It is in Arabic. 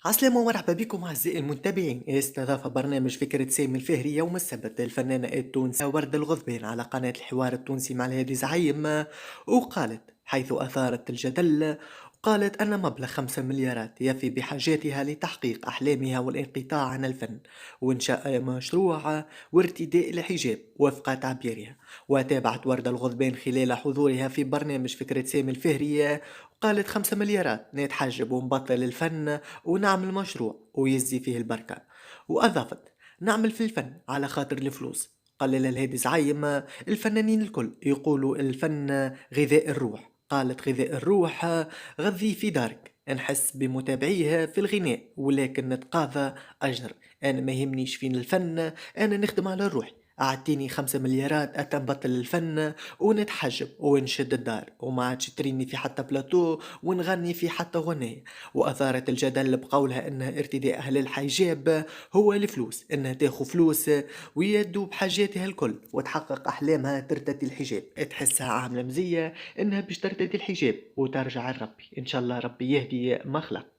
عسلامة ومرحبا بكم أعزائي المتابعين. استضاف برنامج فكرة سامي الفهري يوم السبت الفنانة التونسية وردة الغضبان على قناة الحوار التونسي مع الهادي زعيم، وقالت حيث أثارت الجدل، قالت أن مبلغ 5 مليارات يفي بحاجاتها لتحقيق أحلامها والانقطاع عن الفن وإنشاء مشروع وارتداء الحجاب وفق تعبيرها. وتابعت وردة الغضبان خلال حضورها في برنامج فكرة سامي الفهري، قالت 5 مليارات نتحجب ونبطل الفن ونعمل مشروع ويزي فيه البركة. وأضافت نعمل في الفن على خاطر الفلوس. قال الهادي زعيم الفنانين الكل يقولوا الفن غذاء الروح، قالت غذاء الروح غذي في دارك، نحس بمتابعيه في الغناء ولكن نتقاضى أجر. أنا ما يهمنيش فين الفن، أنا نخدم على روحي. أعطيني 5 مليارات أتنبطل الفن ونتحجب ونشد الدار وما عادش تريني في حتى بلاتو ونغني في حتى غنية. وأثارت الجدل بقولها أن ارتداء أهل الحجاب هو الفلوس، أنها تاخو فلوس ويدوا بحاجاتها الكل وتحقق أحلامها ترتدي الحجاب، تحسها عاملة مزية أنها باش ترتدي الحجاب وترجع لربي. إن شاء الله ربي يهدي مخلق.